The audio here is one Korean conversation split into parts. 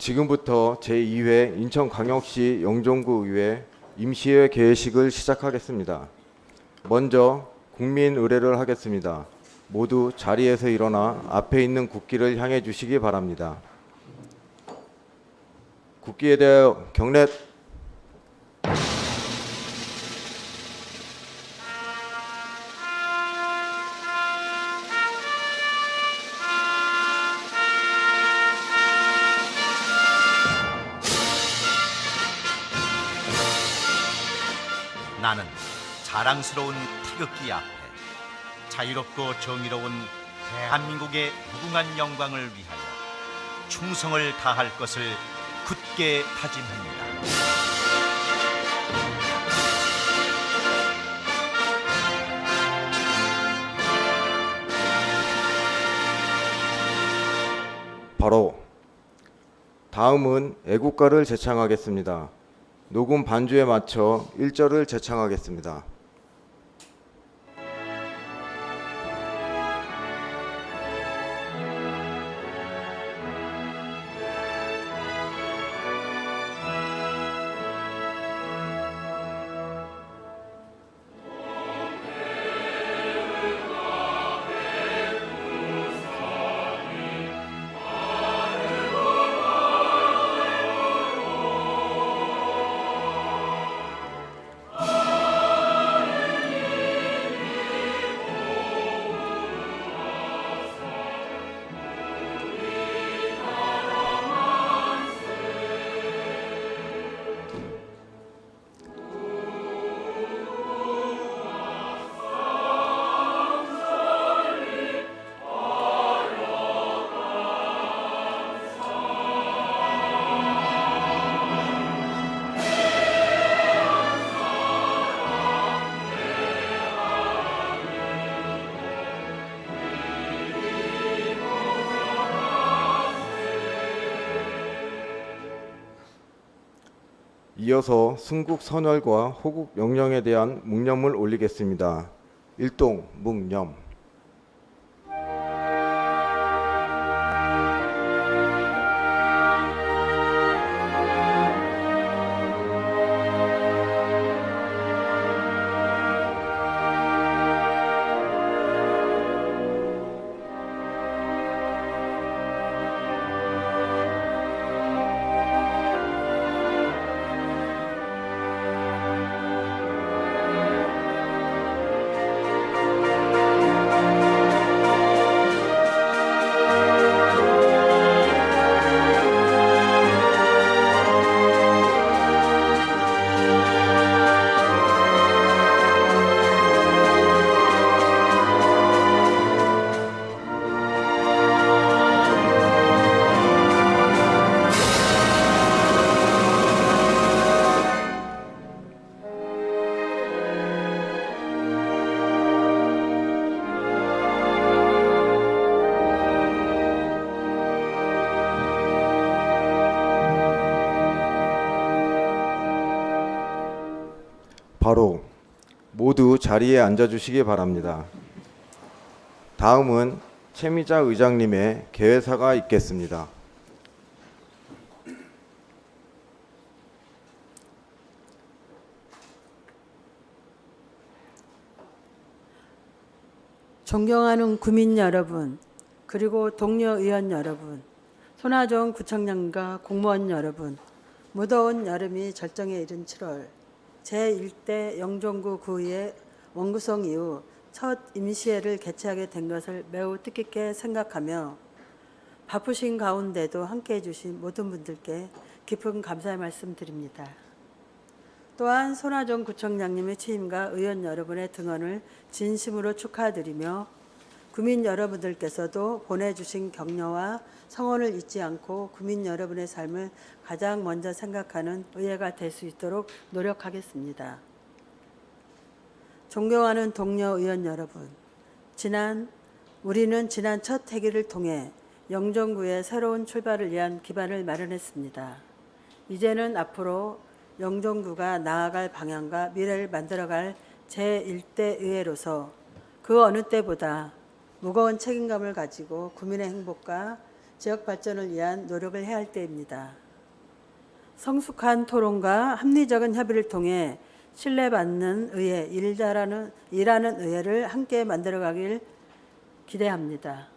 지금부터 제2회 인천광역시 영종구의회 임시회 개회식을 시작하겠습니다. 먼저 국민 의례를 하겠습니다. 모두 자리에서 일어나 앞에 있는 국기를 향해 주시기 바랍니다. 국기에 대하여 경례. 나는 자랑스러운 태극기 앞에 자유롭고 정의로운 대한민국의 무궁한 영광을 위하여 충성을 다할 것을 굳게 다짐합니다. 바로 다음은 애국가를 제창하겠습니다. 녹음 반주에 맞춰 1절을 제창하겠습니다. 이어서 순국 선열과 호국 명령에 대한 묵념을 올리겠습니다. 일동 묵념. 바로 모두 자리에 앉아주시기 바랍니다. 다음은 최미자 의장님의 개회사가 있겠습니다. 존경하는 구민 여러분, 그리고 동료 의원 여러분, 손아정 구청장과 공무원 여러분, 무더운 여름이 절정에 이른 7월 제1대 영종구 구의회 원구성 이후 첫 임시회를 개최하게 된 것을 매우 뜻깊게 생각하며 바쁘신 가운데도 함께해 주신 모든 분들께 깊은 감사의 말씀 드립니다. 또한 손아정 구청장님의 취임과 의원 여러분의 등원을 진심으로 축하드리며 구민 여러분들께서도 보내주신 격려와 성원을 잊지 않고 구민 여러분의 삶을 가장 먼저 생각하는 의회가 될 수 있도록 노력하겠습니다. 존경하는 동료 의원 여러분, 우리는 지난 첫 회기를 통해 영종구의 새로운 출발을 위한 기반을 마련했습니다. 이제는 앞으로 영종구가 나아갈 방향과 미래를 만들어갈 제1대 의회로서 그 어느 때보다 무거운 책임감을 가지고 구민의 행복과 지역 발전을 위한 노력을 해야 할 때입니다. 성숙한 토론과 합리적인 협의를 통해 신뢰받는 의회, 일하는 의회를 함께 만들어가길 기대합니다.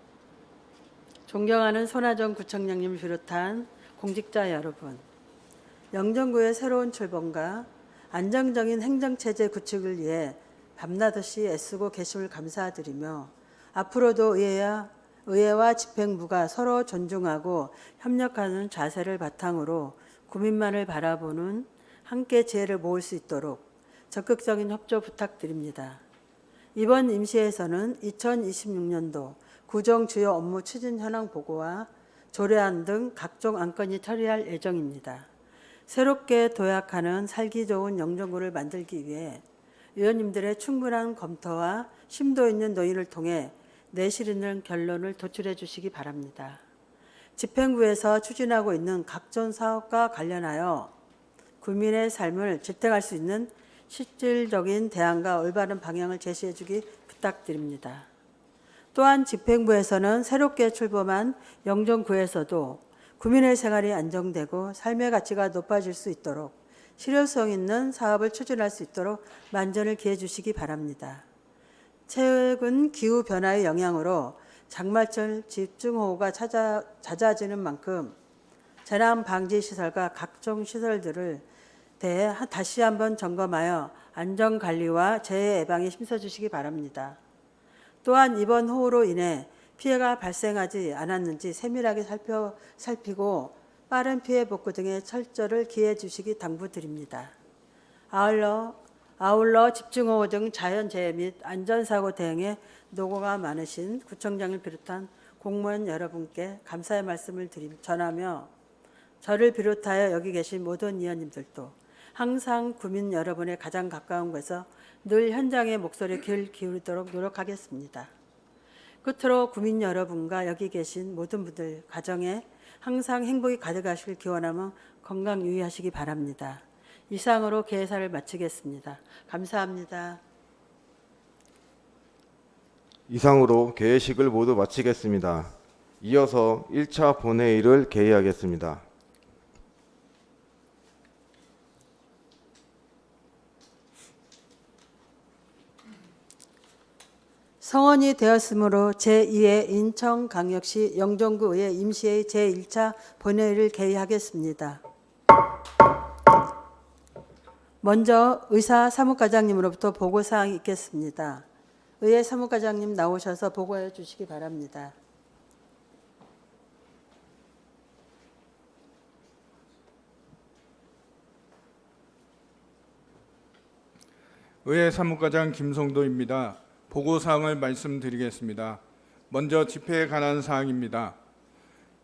존경하는 손아정 구청장님을 비롯한 공직자 여러분, 영종구의 새로운 출범과 안정적인 행정체제 구축을 위해 밤낮없이 애쓰고 계심을 감사드리며 앞으로도 의회와 집행부가 서로 존중하고 협력하는 자세를 바탕으로 국민만을 바라보는 함께 지혜를 모을 수 있도록 적극적인 협조 부탁드립니다. 이번 임시회에서는 2026년도 구정 주요 업무 추진 현황 보고와 조례안 등 각종 안건이 처리할 예정입니다. 새롭게 도약하는 살기 좋은 영종구를 만들기 위해 의원님들의 충분한 검토와 심도 있는 논의를 통해 내실 있는 결론을 도출해 주시기 바랍니다. 집행부에서 추진하고 있는 각종 사업과 관련하여 국민의 삶을 지탱할 수 있는 실질적인 대안과 올바른 방향을 제시해 주기 부탁드립니다. 또한 집행부에서는 새롭게 출범한 영종구에서도 국민의 생활이 안정되고 삶의 가치가 높아질 수 있도록 실효성 있는 사업을 추진할 수 있도록 만전을 기해 주시기 바랍니다. 최근 기후변화의 영향으로 장마철 집중호우가 잦아지는 만큼 재난 방지 시설과 각종 시설들을 대해 다시 한번 점검하여 안전관리와 재해 예방에 힘써주시기 바랍니다. 또한 이번 호우로 인해 피해가 발생하지 않았는지 세밀하게 살피고 빠른 피해 복구 등의 철저를 기해 주시기 당부드립니다. 아울러 집중호우 등 자연재해 및 안전사고 대응에 노고가 많으신 구청장을 비롯한 공무원 여러분께 감사의 말씀을 전하며 저를 비롯하여 여기 계신 모든 위원님들도 항상 국민 여러분의 가장 가까운 곳에서 늘 현장의 목소리에 귀를 기울이도록 노력하겠습니다. 끝으로 국민 여러분과 여기 계신 모든 분들 가정에 항상 행복이 가득하시길 기원하며 건강 유의하시기 바랍니다. 이상으로 개회사를 마치겠습니다. 감사합니다. 이상으로 개회식을 모두 마치겠습니다. 이어서 1차 본회의를 개의하겠습니다. 성원이 되었으므로 제2회 인천광역시 영종구의회 임시회의 제1차 본회의를 개의하겠습니다. 먼저 의사 사무과장님으로부터 보고사항이 있겠습니다. 의회 사무과장님 나오셔서 보고해 주시기 바랍니다. 의회 사무과장 김성도입니다. 보고사항을 말씀드리겠습니다. 먼저 집회에 관한 사항입니다.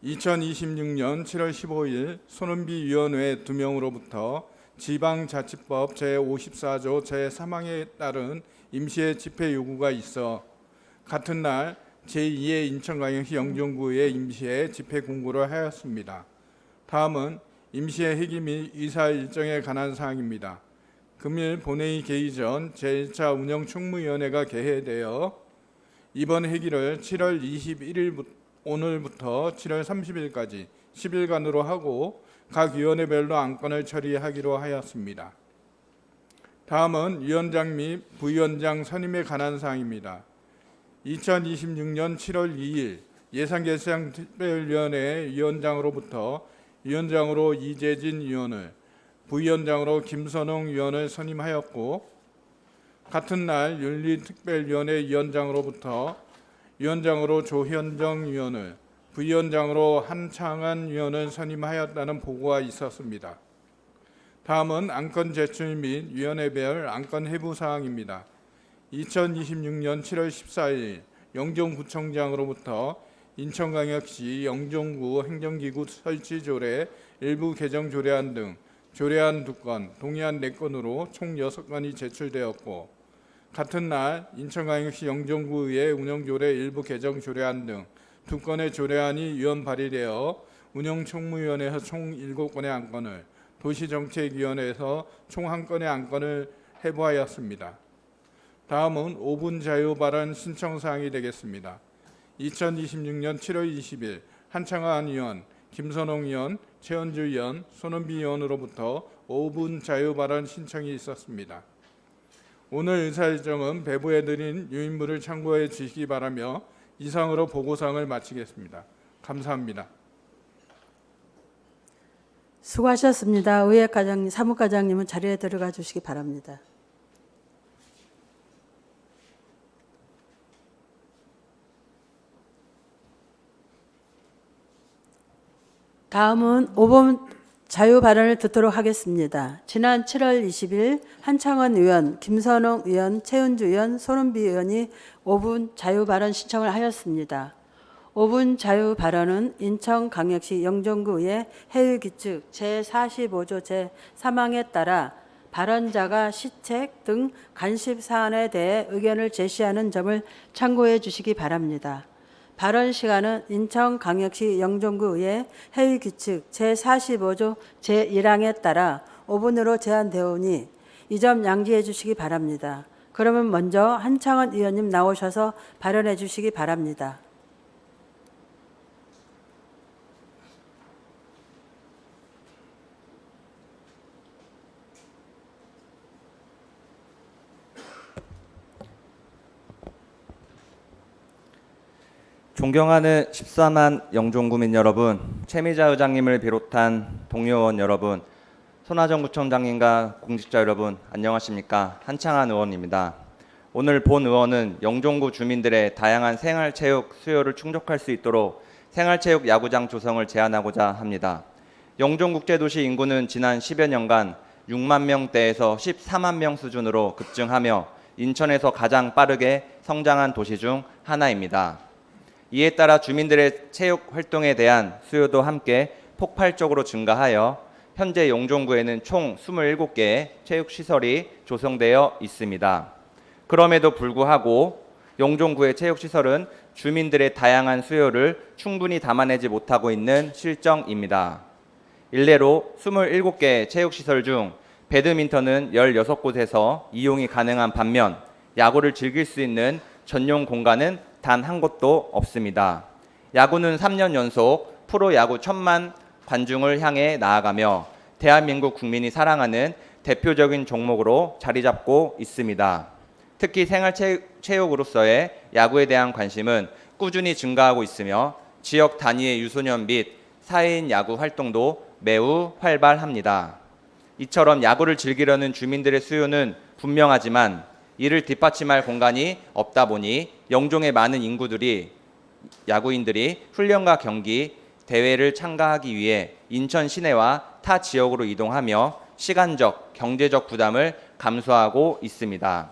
2026년 7월 15일 손은비 위원회 2명으로부터 지방자치법 제54조 제3항에 따른 임시회 집회 요구가 있어 같은 날 제2회 인천광역시 영종구의 임시회 집회 공고를 하였습니다. 다음은 임시회 회기 및 의사 일정에 관한 사항입니다. 금일 본회의 개의 전 제1차 운영총무위원회가 개회되어 이번 회기를 7월 21일 오늘부터 7월 30일까지 10일간으로 하고 각 위원회별로 안건을 처리하기로 하였습니다. 다음은 위원장 및 부위원장 선임에 관한 사항입니다. 2026년 7월 2일 예산결산특별위원회 위원장으로부터 위원장으로 이재진 위원을, 부위원장으로 김선홍 위원을 선임하였고 같은 날 윤리특별위원회 위원장으로부터 위원장으로 조현정 위원을, 부위원장으로 한창한 위원을 선임하였다는 보고가 있었습니다. 다음은 안건 제출 및 위원회별 안건 해부 사항입니다. 2026년 7월 14일 영종구청장으로부터 인천광역시 영종구 행정기구 설치 조례 일부 개정 조례안 등 조례안 2건, 동의안 4건으로 총 6건이 제출되었고 같은 날 인천광역시 영종구의회 운영조례 일부 개정 조례안 등 2건의 조례안이 위원 발의되어 운영총무위원회에서 총 7건의 안건을, 도시정책위원회에서 총 1건의 안건을 해부하였습니다. 다음은 5분 자유 발언 신청사항이 되겠습니다. 2026년 7월 20일 한창환 의원, 김선홍 의원, 최현주 의원, 손은비 의원으로부터 5분 자유 발언 신청이 있었습니다. 오늘 의사일정은 배부해 드린 유인물을 참고해 주시기 바라며 이상으로 보고사항을 마치겠습니다. 감사합니다. 수고하셨습니다. 의회과장님, 사무과장님은 자리에 들어가 주시기 바랍니다. 다음은 5번 자유 발언을 듣도록 하겠습니다. 지난 7월 20일 한창원 의원, 김선홍 의원, 최은주 의원, 손은비 의원이 5분 자유 발언 신청을 하였습니다. 5분 자유 발언은 인천광역시 영종구의 해외규칙 제45조 제3항에 따라 발언자가 시책 등 간십 사안에 대해 의견을 제시하는 점을 참고해 주시기 바랍니다. 발언 시간은 인천광역시 영종구의 해외규칙 제45조 제1항에 따라 5분으로 제한되오니 이 점 양지해 주시기 바랍니다. 그러면 먼저 한창원 의원님 나오셔서 발언해 주시기 바랍니다. 존경하는 14만 영종구민 여러분, 최미자 의장님을 비롯한 동료 의원 여러분, 손하정 구청장님과 공직자 여러분, 안녕하십니까? 한창환 의원입니다. 오늘 본 의원은 영종구 주민들의 다양한 생활체육 수요를 충족할 수 있도록 생활체육 야구장 조성을 제안하고자 합니다. 영종국제도시 인구는 지난 10여 년간 6만 명대에서 14만 명 수준으로 급증하며 인천에서 가장 빠르게 성장한 도시 중 하나입니다. 이에 따라 주민들의 체육 활동에 대한 수요도 함께 폭발적으로 증가하여 현재 영종구에는 총 27개의 체육시설이 조성되어 있습니다. 그럼에도 불구하고 영종구의 체육시설은 주민들의 다양한 수요를 충분히 담아내지 못하고 있는 실정입니다. 일례로 27개 체육시설 중 배드민턴은 16곳에서 이용이 가능한 반면 야구를 즐길 수 있는 전용 공간은 단 한 곳도 없습니다. 야구는 3년 연속 프로야구 1000만 관중을 향해 나아가며 대한민국 국민이 사랑하는 대표적인 종목으로 자리 잡고 있습니다. 특히 생활체육으로서의 야구에 대한 관심은 꾸준히 증가하고 있으며 지역 단위의 유소년 및 사회인 야구 활동도 매우 활발합니다. 이처럼 야구를 즐기려는 주민들의 수요는 분명하지만 이를 뒷받침할 공간이 없다 보니 영종의 많은 야구인들이 훈련과 경기, 대회를 참가하기 위해 인천 시내와 타 지역으로 이동하며 시간적, 경제적 부담을 감수하고 있습니다.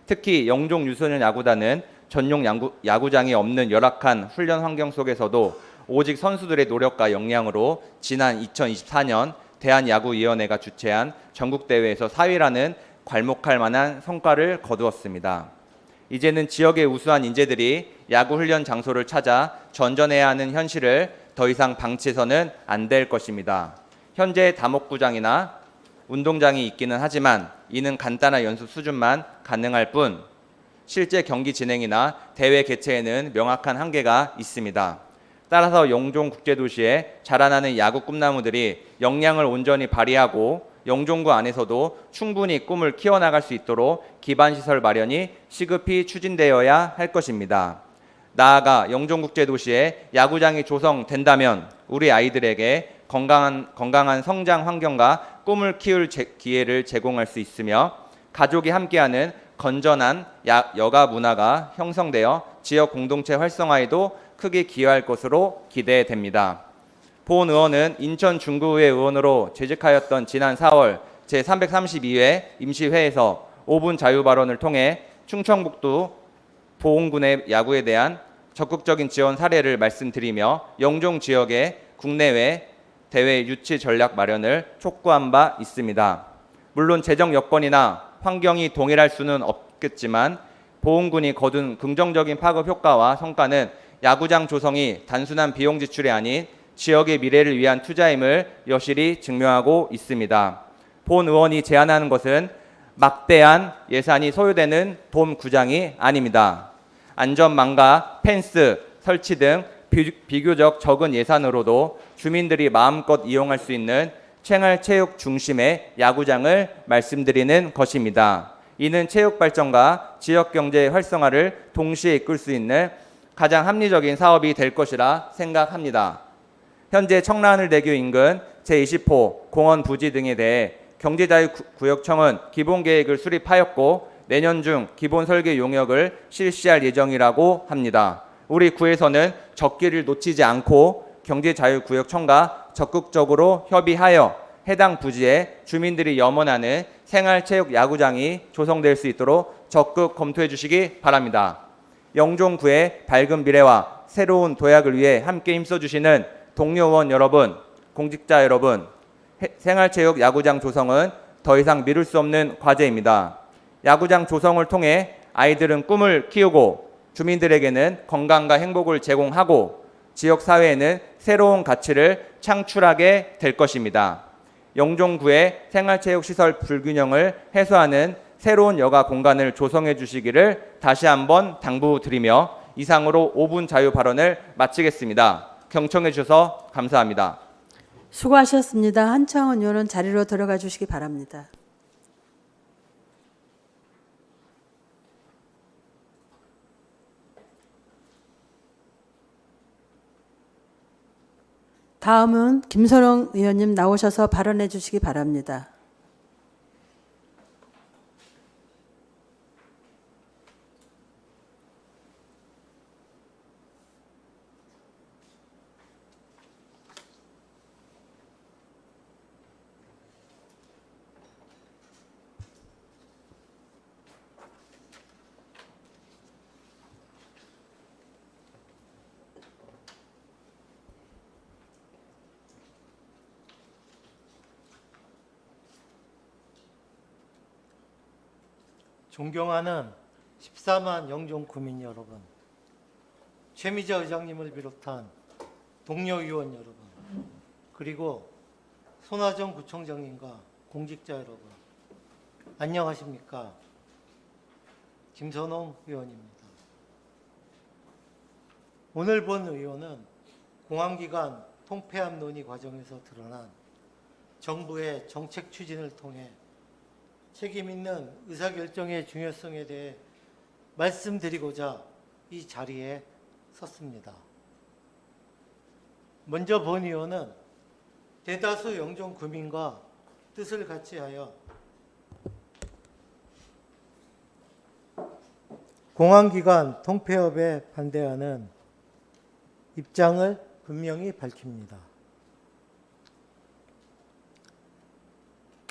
특히 영종 유소년 야구단은 전용 야구장이 없는 열악한 훈련 환경 속에서도 오직 선수들의 노력과 역량으로 지난 2024년 대한야구위원회가 주최한 전국대회에서 4위라는 괄목할 만한 성과를 거두었습니다. 이제는 지역의 우수한 인재들이 야구 훈련 장소를 찾아 전전해야 하는 현실을 더 이상 방치해서는 안 될 것입니다. 현재 다목구장이나 운동장이 있기는 하지만 이는 간단한 연습 수준만 가능할 뿐 실제 경기 진행이나 대회 개최에는 명확한 한계가 있습니다. 따라서 영종국제도시에 자라나는 야구 꿈나무들이 역량을 온전히 발휘하고 영종구 안에서도 충분히 꿈을 키워나갈 수 있도록 기반시설 마련이 시급히 추진되어야 할 것입니다. 나아가 영종국제도시에 야구장이 조성된다면 우리 아이들에게 건강한 성장 환경과 꿈을 키울 기회를 제공할 수 있으며 가족이 함께하는 건전한 여가 문화가 형성되어 지역 공동체 활성화에도 크게 기여할 것으로 기대됩니다. 본 의원은 인천 중구의 의원으로 재직하였던 지난 4월 제332회 임시회에서 5분 자유 발언을 통해 충청북도 보은군의 야구에 대한 적극적인 지원 사례를 말씀드리며 영종 지역의 국내외 대회 유치 전략 마련을 촉구한 바 있습니다. 물론 재정 여건이나 환경이 동일할 수는 없겠지만 보은군이 거둔 긍정적인 파급 효과와 성과는 야구장 조성이 단순한 비용 지출이 아닌 지역의 미래를 위한 투자임을 여실히 증명하고 있습니다. 본 의원이 제안하는 것은 막대한 예산이 소요되는 돔 구장이 아닙니다. 안전망과 펜스 설치 등 비교적 적은 예산으로도 주민들이 마음껏 이용할 수 있는 생활체육 중심의 야구장을 말씀드리는 것입니다. 이는 체육 발전과 지역 경제 활성화를 동시에 이끌 수 있는 가장 합리적인 사업이 될 것이라 생각합니다. 현재 청라하늘대교 인근 제20호 공원 부지 등에 대해 경제자유구역청은 기본계획을 수립하였고 내년 중 기본 설계 용역을 실시할 예정이라고 합니다. 우리 구에서는 적기를 놓치지 않고 경제자유구역청과 적극적으로 협의하여 해당 부지에 주민들이 염원하는 생활체육 야구장이 조성될 수 있도록 적극 검토해 주시기 바랍니다. 영종구의 밝은 미래와 새로운 도약을 위해 함께 힘써주시는 동료원 여러분, 공직자 여러분, 생활체육 야구장 조성은 더 이상 미룰 수 없는 과제입니다. 야구장 조성을 통해 아이들은 꿈을 키우고 주민들에게는 건강과 행복을 제공하고 지역사회에는 새로운 가치를 창출하게 될 것입니다. 영종구의 생활체육시설 불균형을 해소하는 새로운 여가 공간을 조성해 주시기를 다시 한번 당부드리며 이상으로 5분 자유 발언을 마치겠습니다. 경청해 주셔서 감사합니다. 수고하셨습니다. 한창원 의원은 자리로 들어가 주시기 바랍니다. 다음은 김선홍 의원님 나오셔서 발언해 주시기 바랍니다. 존경하는 14만 영종 구민 여러분, 최미자 의장님을 비롯한 동료 의원 여러분, 그리고 손하정 구청장님과 공직자 여러분, 안녕하십니까? 김선홍 의원입니다. 오늘 본 의원은 공항기관 통폐합 논의 과정에서 드러난 정부의 정책 추진을 통해 책임 있는 의사결정의 중요성에 대해 말씀드리고자 이 자리에 섰습니다. 먼저 본 의원은 대다수 영종 구민과 뜻을 같이하여 공항기관 통폐합에 반대하는 입장을 분명히 밝힙니다.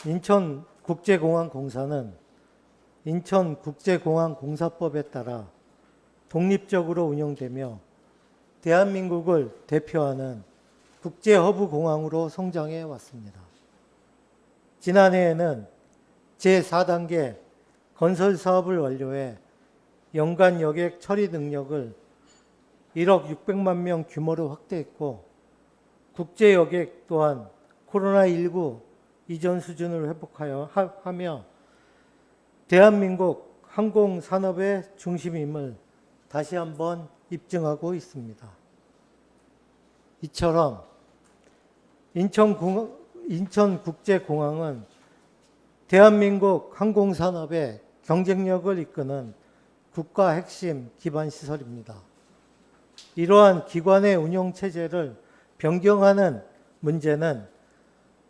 인천국제공항공사는 인천국제공항공사법에 따라 독립적으로 운영되며 대한민국을 대표하는 국제허브공항으로 성장해 왔습니다. 지난해에는 제4단계 건설 사업을 완료해 연간 여객 처리 능력을 1억 600만 명 규모로 확대했고 국제 여객 또한 코로나19 이전 수준을 회복하며 대한민국 항공산업의 중심임을 다시 한번 입증하고 있습니다. 이처럼 인천국제공항은 대한민국 항공산업의 경쟁력을 이끄는 국가 핵심 기반 시설입니다. 이러한 기관의 운영 체제를 변경하는 문제는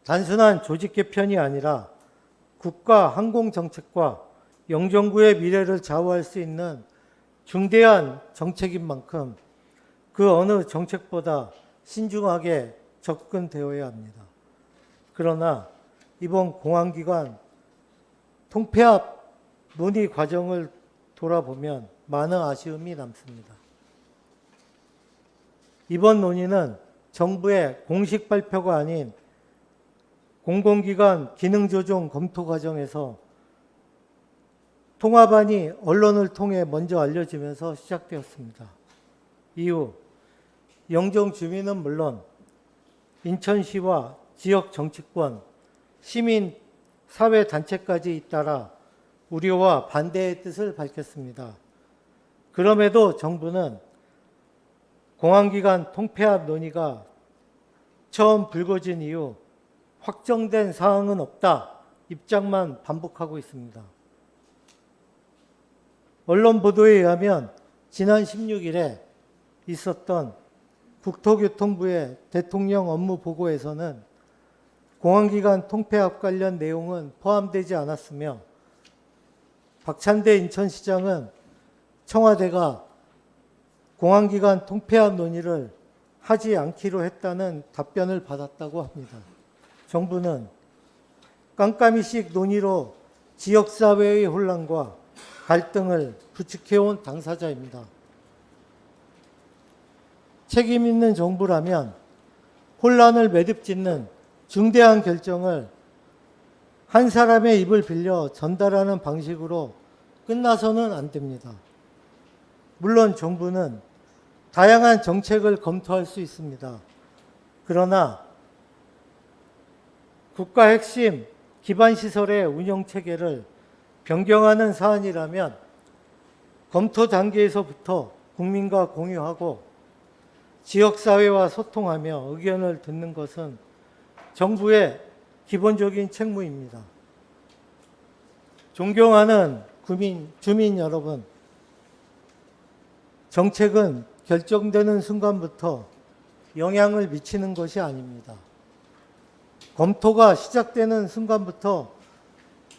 단순한 조직 개편이 아니라 국가 항공 정책과 영종구의 미래를 좌우할 수 있는 중대한 정책인 만큼 그 어느 정책보다 신중하게 접근되어야 합니다. 그러나 이번 공항기관 통폐합 논의 과정을 돌아보면 많은 아쉬움이 남습니다. 이번 논의는 정부의 공식 발표가 아닌 공공기관 기능조정 검토 과정에서 통합안이 언론을 통해 먼저 알려지면서 시작되었습니다. 이후 영종 주민은 물론 인천시와 지역 정치권, 시민 사회단체까지 잇따라 우려와 반대의 뜻을 밝혔습니다. 그럼에도 정부는 공항기관 통폐합 논의가 처음 불거진 이후 확정된 사항은 없다 입장만 반복하고 있습니다. 언론 보도에 의하면 지난 16일에 있었던 국토교통부의 대통령 업무 보고에서는 공항기관 통폐합 관련 내용은 포함되지 않았으며 박찬대 인천시장은 청와대가 공항기관 통폐합 논의를 하지 않기로 했다는 답변을 받았다고 합니다. 정부는 깜깜이식 논의로 지역사회의 혼란과 갈등을 부추겨온 당사자입니다. 책임 있는 정부라면 혼란을 매듭짓는 중대한 결정을 한 사람의 입을 빌려 전달하는 방식으로 끝나서는 안 됩니다. 물론 정부는 다양한 정책을 검토할 수 있습니다. 그러나 국가 핵심 기반시설의 운영체계를 변경하는 사안이라면 검토 단계에서부터 국민과 공유하고 지역사회와 소통하며 의견을 듣는 것은 정부의 기본적인 책무입니다. 존경하는 주민 여러분, 정책은 결정되는 순간부터 영향을 미치는 것이 아닙니다. 검토가 시작되는 순간부터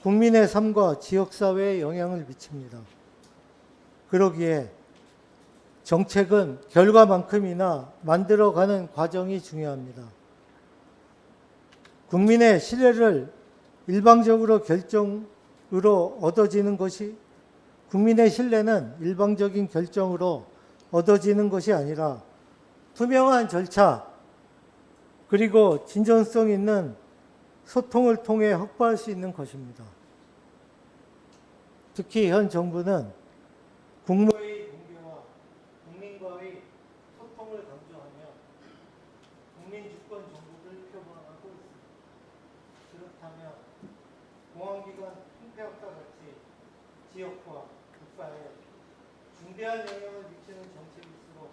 국민의 삶과 지역사회에 영향을 미칩니다. 그러기에 정책은 결과만큼이나 만들어가는 과정이 중요합니다. 국민의 신뢰를 일방적으로 결정으로 얻어지는 것이 국민의 신뢰는 일방적인 결정으로 얻어지는 것이 아니라 투명한 절차 그리고 진정성 있는 소통을 통해 확보할 수 있는 것입니다. 특히 현 정부는 국무회의 공개와 국민과의 소통을 강조하며 국민주권 정부를 표방하고 있습니다. 그렇다면 공항기관 통폐합과 같이 지역과 국가에 중대한 영향을 미치는 정책일수록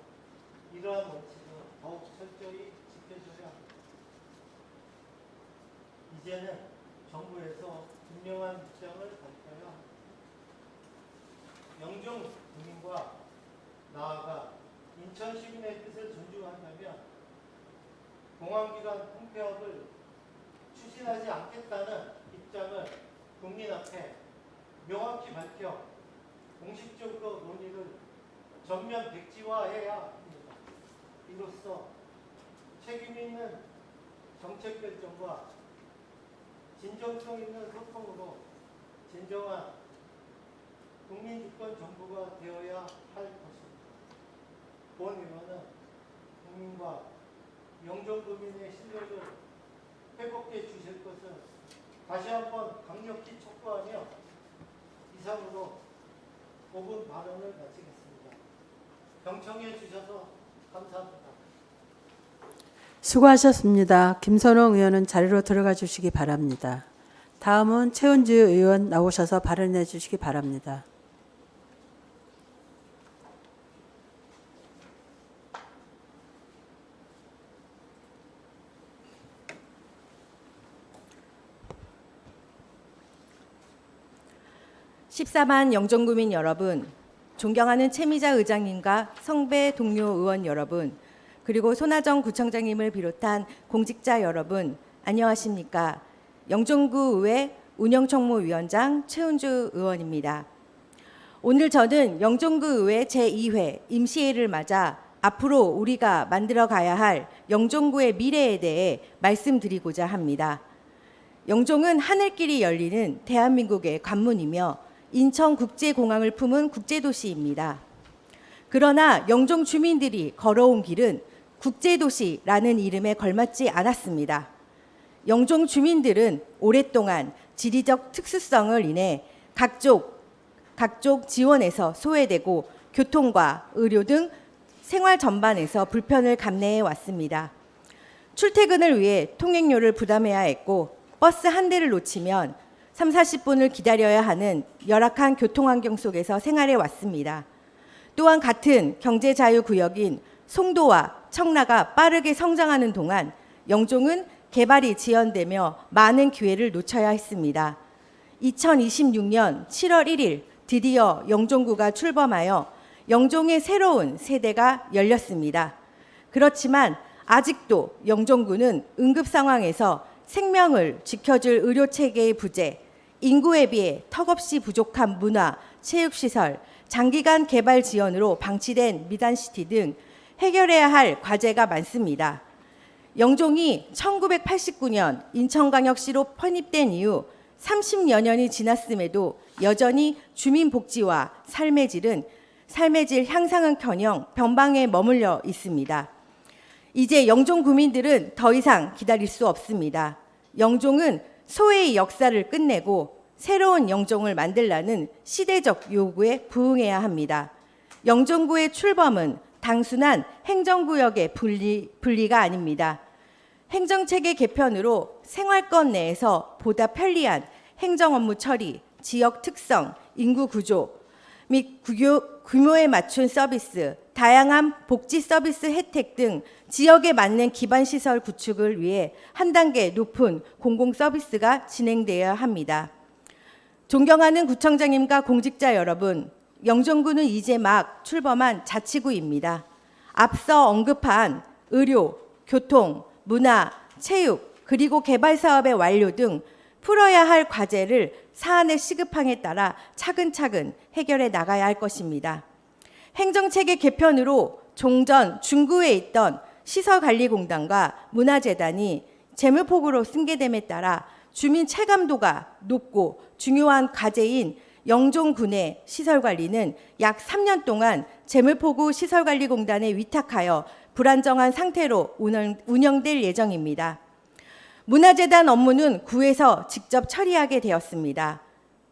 이러한 원칙은 더욱 철저히 지켜져야 합니다. 이제는 정부에서 분명한 입장을 밝혀야 합니다. 영종 국민과 나아가 인천 시민의 뜻을 존중한다면 공항기관 통폐합을 추진하지 않겠다는 입장을 국민 앞에 명확히 밝혀 공식적으로 논의를 전면 백지화해야 합니다. 이로써 책임 있는 정책 결정과 진정성 있는 소통으로 진정한 국민주권 정부가 되어야 할 것입니다. 본 의원은 국민과 영종도민의 신뢰를 회복해 주실 것을 다시 한번 강력히 촉구하며 이상으로 5분 발언을 마치겠습니다. 경청해 주셔서 감사합니다. 수고하셨습니다. 김선홍 의원은 자리로 들어가 주시기 바랍니다. 다음은 최은주 의원 나오셔서 발언해 주시기 바랍니다. (14만) 영종구민 여러분, 존경하는 최미자 의장님과 성배 동료 의원 여러분, 그리고 손하정 구청장님을 비롯한 공직자 여러분, 안녕하십니까? 영종구 의회 운영총무위원장 최은주 의원입니다. 오늘 저는 영종구 의회 제2회 임시회를 맞아 앞으로 우리가 만들어 가야 할 영종구의 미래에 대해 말씀드리고자 합니다. 영종은 하늘길이 열리는 대한민국의 관문이며 인천국제공항을 품은 국제도시입니다. 그러나 영종 주민들이 걸어온 길은 국제도시라는 이름에 걸맞지 않았습니다. 영종 주민들은 오랫동안 지리적 특수성을 인해 각종 지원에서 소외되고 교통과 의료 등 생활 전반에서 불편을 감내해 왔습니다. 출퇴근을 위해 통행료를 부담해야 했고 버스 한 대를 놓치면 30-40분을 기다려야 하는 열악한 교통환경 속에서 생활해 왔습니다. 또한 같은 경제자유구역인 송도와 청라가 빠르게 성장하는 동안 영종은 개발이 지연되며 많은 기회를 놓쳐야 했습니다. 2026년 7월 1일 드디어 영종구가 출범하여 영종의 새로운 세대가 열렸습니다. 그렇지만 아직도 영종구는 응급 상황에서 생명을 지켜줄 의료 체계의 부재, 인구에 비해 턱없이 부족한 문화, 체육시설, 장기간 개발 지연으로 방치된 미단시티 등 해결해야 할 과제가 많습니다. 영종이 1989년 인천광역시로 편입된 이후 30여 년이 지났음에도 여전히 주민복지와 삶의 질 향상은커녕 변방에 머물러 있습니다. 이제 영종 구민들은 더 이상 기다릴 수 없습니다. 영종은 소외의 역사를 끝내고 새로운 영종을 만들라는 시대적 요구에 부응해야 합니다. 영종구의 출범은 단순한 행정구역의 분리가 아닙니다. 행정체계 개편으로 생활권 내에서 보다 편리한 행정업무 처리, 지역 특성, 인구 구조 및 규모에 맞춘 서비스, 다양한 복지 서비스 혜택 등 지역에 맞는 기반시설 구축을 위해 한 단계 높은 공공 서비스가 진행되어야 합니다. 존경하는 구청장님과 공직자 여러분, 영종구는 이제 막 출범한 자치구입니다. 앞서 언급한 의료, 교통, 문화, 체육, 그리고 개발 사업의 완료 등 풀어야 할 과제를 사안의 시급함에 따라 차근차근 해결해 나가야 할 것입니다. 행정체계 개편으로 종전 중구에 있던 시설관리공단과 문화재단이 재무폭으로 승계됨에 따라 주민 체감도가 높고 중요한 과제인 영종군의 시설관리는 약 3년 동안 재물포구 시설관리공단에 위탁하여 불안정한 상태로 운영될 예정입니다. 문화재단 업무는 구에서 직접 처리하게 되었습니다.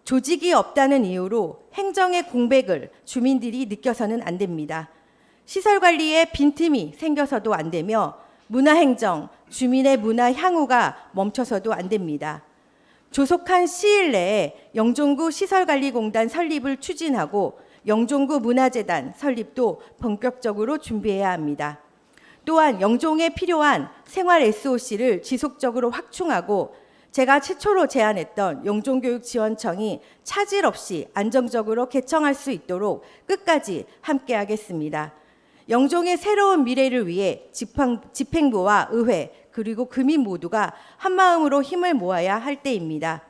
조직이 없다는 이유로 행정의 공백을 주민들이 느껴서는 안 됩니다. 시설관리에 빈틈이 생겨서도 안 되며 문화행정, 주민의 문화 향후가 멈춰서도 안 됩니다. 조속한 시일 내에 영종구 시설관리공단 설립을 추진하고 영종구 문화재단 설립도 본격적으로 준비해야 합니다. 또한 영종에 필요한 생활 SOC를 지속적으로 확충하고 제가 최초로 제안했던 영종교육지원청이 차질 없이 안정적으로 개청할 수 있도록 끝까지 함께하겠습니다. 영종의 새로운 미래를 위해 집행부와 의회 그리고 구민 모두가 한마음으로 힘을 모아야 할 때입니다.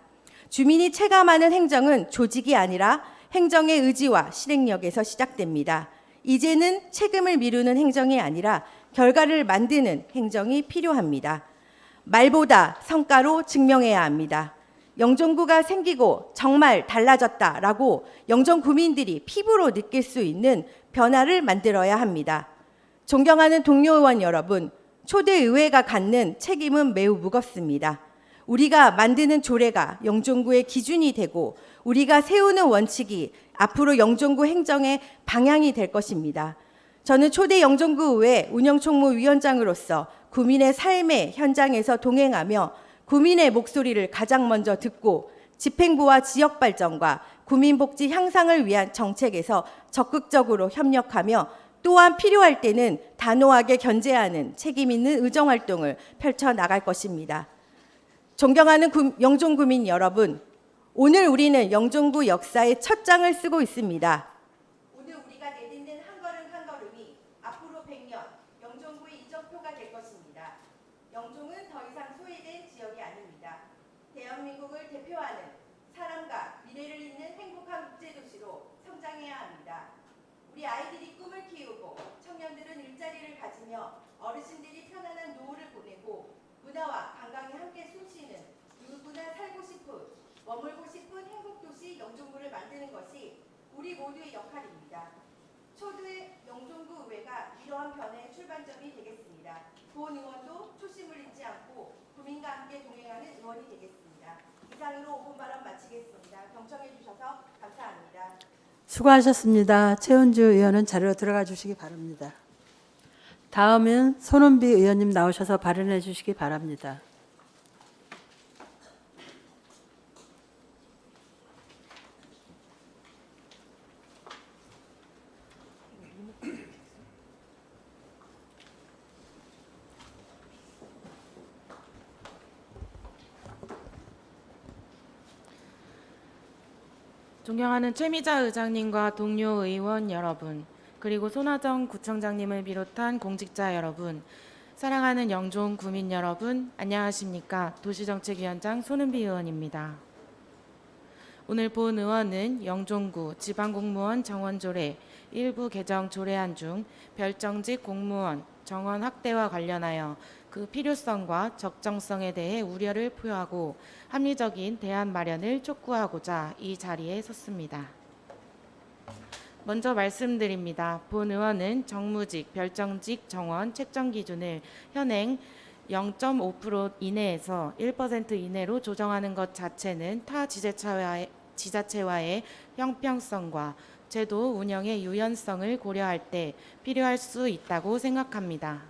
주민이 체감하는 행정은 조직이 아니라 행정의 의지와 실행력에서 시작됩니다. 이제는 책임을 미루는 행정이 아니라 결과를 만드는 행정이 필요합니다. 말보다 성과로 증명해야 합니다. 영종구가 생기고 정말 달라졌다라고 영종 구민들이 피부로 느낄 수 있는 변화를 만들어야 합니다. 존경하는 동료 의원 여러분, 초대 의회가 갖는 책임은 매우 무겁습니다. 우리가 만드는 조례가 영종구의 기준이 되고 우리가 세우는 원칙이 앞으로 영종구 행정의 방향이 될 것입니다. 저는 초대 영종구 의회 운영총무위원장으로서 구민의 삶의 현장에서 동행하며 구민의 목소리를 가장 먼저 듣고 집행부와 지역 발전과 구민복지 향상을 위한 정책에서 적극적으로 협력하며 또한 필요할 때는 단호하게 견제하는 책임 있는 의정활동을 펼쳐나갈 것입니다. 존경하는 영종구민 여러분, 오늘 우리는 영종구 역사의 첫 장을 쓰고 있습니다. 오늘 우리가 내딛는 한 걸음 한 걸음이 앞으로 100년 영종구의 이정표가 될 것입니다. 영종은 더 이상 소외된 지역이 아닙니다. 대한민국을 대표하는 사람과 미래를 잇는 행복한 국제도시로 성장해야 합니다. 우리 아이들이 꿈을 키우고 청년들은 일자리를 가지며 어르신들이 편안한 노후를 보내고 문화와 관광이 함께 숨쉬는 누구나 살고 싶은 머물고 싶은 행복도시 영종구를 만드는 것이 우리 모두의 역할입니다. 초대 영종구 의회가 이러한 변화의 출발점이 되겠습니다. 본 의원도 초심을 잃지 않고 구민과 함께 동행하는 의원이 되겠습니다. 이상으로 5분 발언 마치겠습니다. 경청해 주셔서 감사합니다. 수고하셨습니다. 최은주 의원은 자리로 들어가 주시기 바랍니다. 다음은 손은비 의원님 나오셔서 발언해 주시기 바랍니다. 존경하는 최미자 의장님과 동료 의원 여러분, 그리고 손아정 구청장님을 비롯한 공직자 여러분, 사랑하는 영종 구민 여러분, 안녕하십니까? 도시정책위원장 손은비 의원입니다. 오늘 본 의원은 영종구 지방공무원 정원조례 일부 개정 조례안 중 별정직 공무원 정원 확대와 관련하여 그 필요성과 적정성에 대해 우려를 표하고 합리적인 대안 마련을 촉구하고자 이 자리에 섰습니다. 먼저 말씀드립니다. 본 의원은 정무직, 별정직 정원 책정 기준을 현행 0.5% 이내에서 1% 이내로 조정하는 것 자체는 타 지자체와의 형평성과 제도 운영의 유연성을 고려할 때 필요할 수 있다고 생각합니다.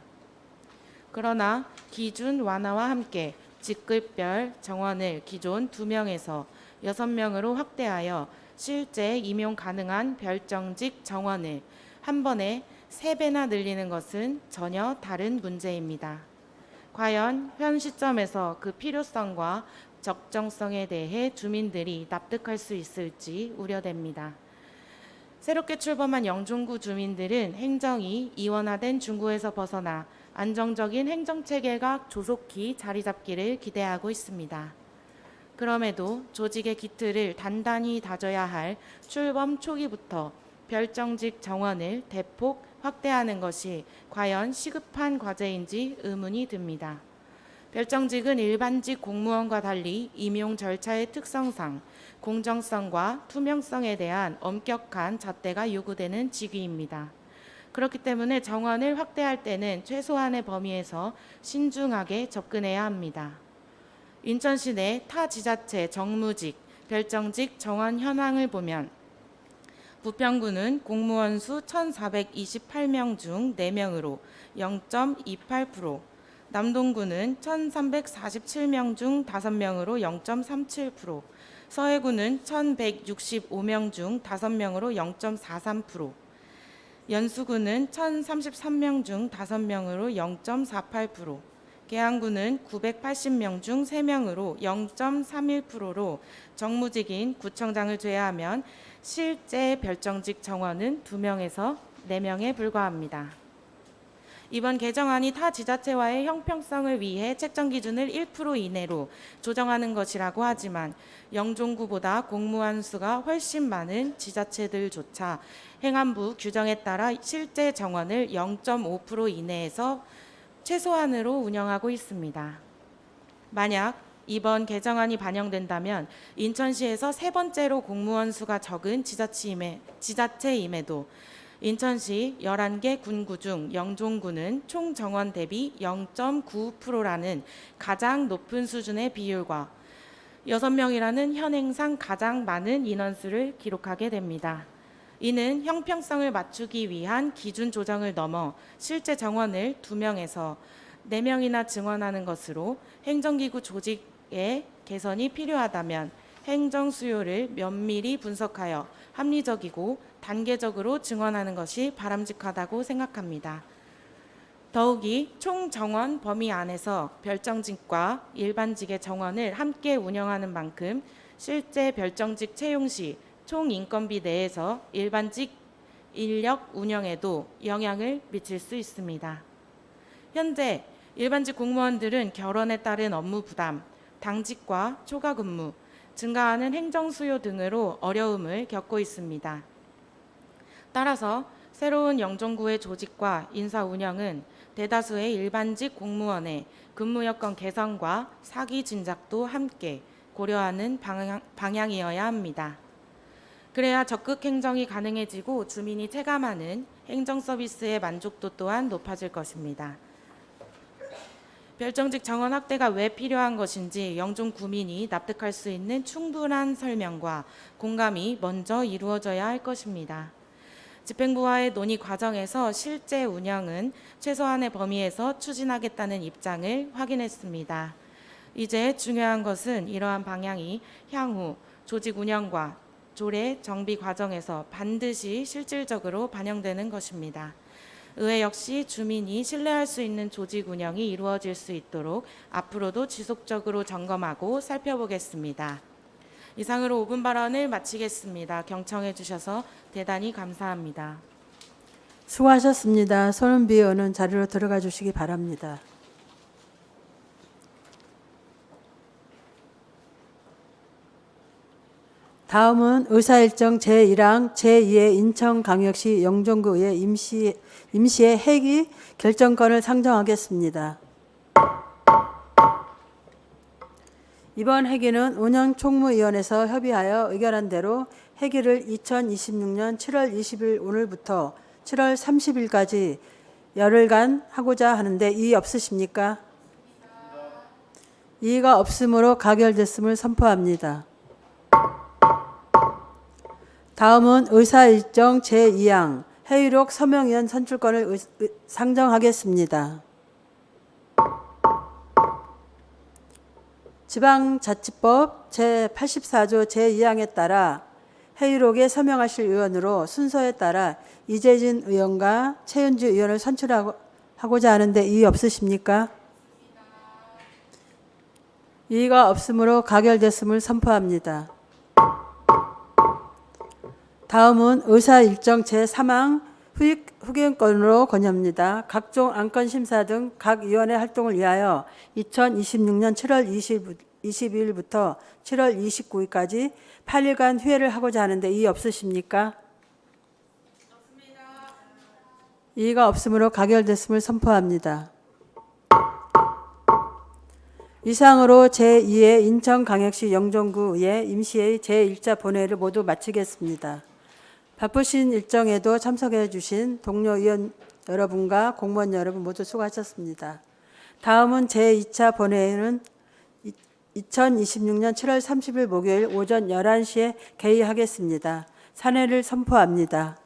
그러나 기준 완화와 함께 직급별 정원을 기존 2명에서 6명으로 확대하여 실제 임용 가능한 별정직 정원을 한 번에 3배나 늘리는 것은 전혀 다른 문제입니다. 과연 현 시점에서 그 필요성과 적정성에 대해 주민들이 납득할 수 있을지 우려됩니다. 새롭게 출범한 영종구 주민들은 행정이 이원화된 중구에서 벗어나 안정적인 행정체계가 조속히 자리 잡기를 기대하고 있습니다. 그럼에도 조직의 기틀을 단단히 다져야 할 출범 초기부터 별정직 정원을 대폭 확대하는 것이 과연 시급한 과제인지 의문이 듭니다. 별정직은 일반직 공무원과 달리 임용 절차의 특성상 공정성과 투명성에 대한 엄격한 잣대가 요구되는 직위입니다. 그렇기 때문에 정원을 확대할 때는 최소한의 범위에서 신중하게 접근해야 합니다. 인천시 내 타 지자체 정무직, 별정직 정원 현황을 보면 부평구는 공무원 수 1,428명 중 4명으로 0.28%, 남동구는 1,347명 중 5명으로 0.37%, 서해구는 1,165명 중 5명으로 0.43%, 연수구는 1,033명 중 5명으로 0.48%, 계양구는 980명 중 3명으로 0.31%로 정무직인 구청장을 제외하면 실제 별정직 정원은 2명에서 4명에 불과합니다. 이번 개정안이 타 지자체와의 형평성을 위해 책정 기준을 1% 이내로 조정하는 것이라고 하지만 영종구보다 공무원 수가 훨씬 많은 지자체들조차 행안부 규정에 따라 실제 정원을 0.5% 이내에서 최소한으로 운영하고 있습니다. 만약 이번 개정안이 반영된다면 인천시에서 3번째로 공무원 수가 적은 지자체임에도 인천시 11개 군구 중 영종구는 총 정원 대비 0.95%라는 가장 높은 수준의 비율과 6명이라는 현행상 가장 많은 인원수를 기록하게 됩니다. 이는 형평성을 맞추기 위한 기준 조정을 넘어 실제 정원을 2명에서 4명이나 증원하는 것으로 행정기구 조직의 개선이 필요하다면 행정 수요를 면밀히 분석하여 합리적이고 단계적으로 증원하는 것이 바람직하다고 생각합니다. 더욱이 총 정원 범위 안에서 별정직과 일반직의 정원을 함께 운영하는 만큼 실제 별정직 채용 시 총 인건비 내에서 일반직 인력 운영에도 영향을 미칠 수 있습니다. 현재 일반직 공무원들은 결혼에 따른 업무 부담, 당직과 초과 근무, 증가하는 행정 수요 등으로 어려움을 겪고 있습니다. 따라서 새로운 영종구의 조직과 인사 운영은 대다수의 일반직 공무원의 근무 여건 개선과 사기 진작도 함께 고려하는 방향이어야 합니다. 그래야 적극 행정이 가능해지고 주민이 체감하는 행정 서비스의 만족도 또한 높아질 것입니다. 별정직 정원 확대가 왜 필요한 것인지 영종 구민이 납득할 수 있는 충분한 설명과 공감이 먼저 이루어져야 할 것입니다. 집행부와의 논의 과정에서 실제 운영은 최소한의 범위에서 추진하겠다는 입장을 확인했습니다. 이제 중요한 것은 이러한 방향이 향후 조직 운영과 조례 정비 과정에서 반드시 실질적으로 반영되는 것입니다. 의회 역시 주민이 신뢰할 수 있는 조직 운영이 이루어질 수 있도록 앞으로도 지속적으로 점검하고 살펴보겠습니다. 이상으로 5분 발언을 마치겠습니다. 경청해 주셔서 대단히 감사합니다. 수고하셨습니다. 손은비 의원은 자리로 들어가 주시기 바랍니다. 다음은 의사일정 제1항 제2의 인천광역시 영종구의 임시의 회기 결정권을 상정하겠습니다. 이번 회기는 운영총무위원회에서 협의하여 의결한 대로 회기를 2026년 7월 20일 오늘부터 7월 30일까지 열흘간 하고자 하는데 이의 없으십니까? 이의가 없으므로 가결됐음을 선포합니다. 다음은 의사일정 제2항 회의록 서명위원 선출권을 상정하겠습니다. 지방자치법 제84조 제2항에 따라 회의록에 서명하실 의원으로 순서에 따라 이재진 의원과 최은주 의원을 선출하고자 하는데 이의 없으십니까? 이의가 없으므로 가결됐음을 선포합니다. 다음은 의사일정 제3항 후견권으로 건의합니다. 각종 안건 심사 등 각 위원회 활동을 위하여 2026년 7월 22일부터 7월 29일까지 8일간 회의를 하고자 하는데 이의 없으십니까? 없습니다. 이의가 없으므로 가결됐음을 선포합니다. 이상으로 제2회 인천광역시 영종구의 임시회의 제1차 본회의를 모두 마치겠습니다. 바쁘신 일정에도 참석해 주신 동료 의원 여러분과 공무원 여러분 모두 수고하셨습니다. 다음은 제2차 본회의는 2026년 7월 30일 목요일 오전 11시에 개의하겠습니다. 산회를 선포합니다.